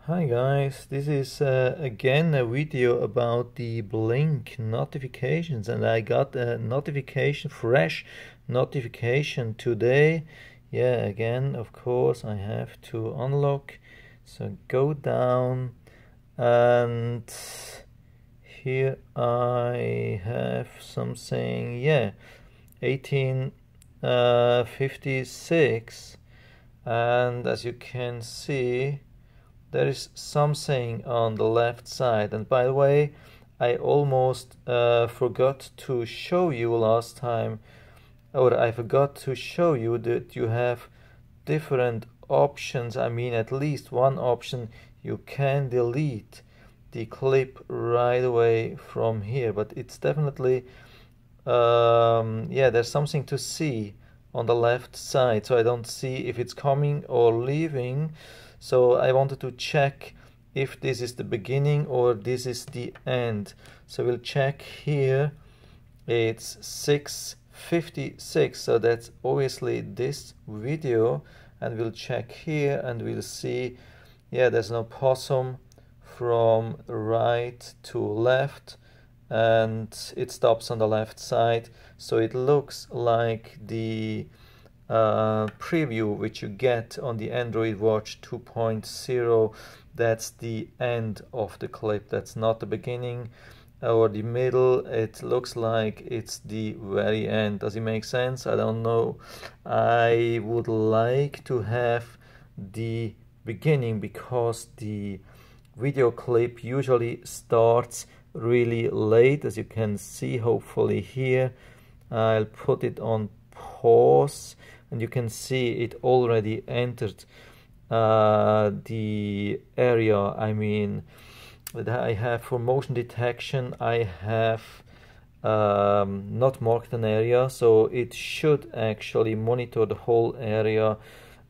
Hi guys, this is again a video about the Blink notifications, and I got a notification, fresh notification today. Yeah, again, of course, I have to unlock. So go down, and here I have something, yeah, 1856, and as you can see, there is something on the left side. And by the way, I almost forgot to show you last time, or I forgot to show you that you have different options. I mean, at least one option, you can delete the clip right away from here, but it's definitely yeah, there's something to see on the left side, so I don't see if it's coming or leaving. So I wanted to check if this is the beginning or this is the end. So we'll check here. It's 6:56, so that's obviously this video, and we'll check here and we'll see, yeah, there's no possum from right to left, and it stops on the left side. So it looks like the preview which you get on the Android Watch 2.0. That's the end of the clip. That's not the beginning or the middle. It looks like it's the very end. Does it make sense? I don't know. I would like to have the beginning because the video clip usually starts really late, as you can see hopefully here. I'll put it on pause, and you can see it already entered the area. I mean, that I have for motion detection, I have not marked an area, so it should actually monitor the whole area.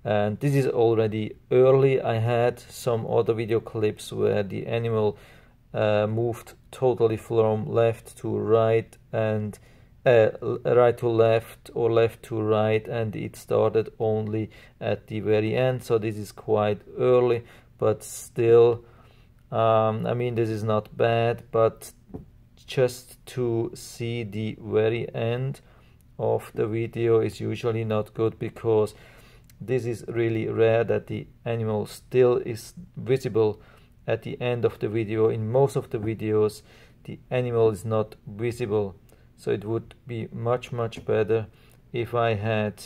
And this is already early. I had some other video clips where the animal moved totally from left to right, and right to left or left to right, and it started only at the very end. So this is quite early, but still, I mean, this is not bad, but just to see the very end of the video is usually not good, because this is really rare that the animal still is visible at the end of the video. In most of the videos, the animal is not visible. So it would be much better if I had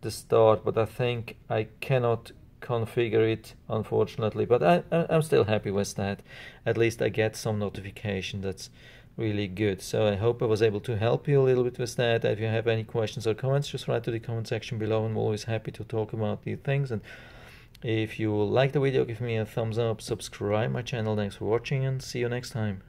the start, but I think I cannot configure it, unfortunately. But I'm still happy with that. At least I get some notification. That's really good. So I hope I was able to help you a little bit with that. If you have any questions or comments, just write to the comment section below. I'm always happy to talk about these things. And if you like the video, give me a thumbs up, subscribe my channel. Thanks for watching, and see you next time.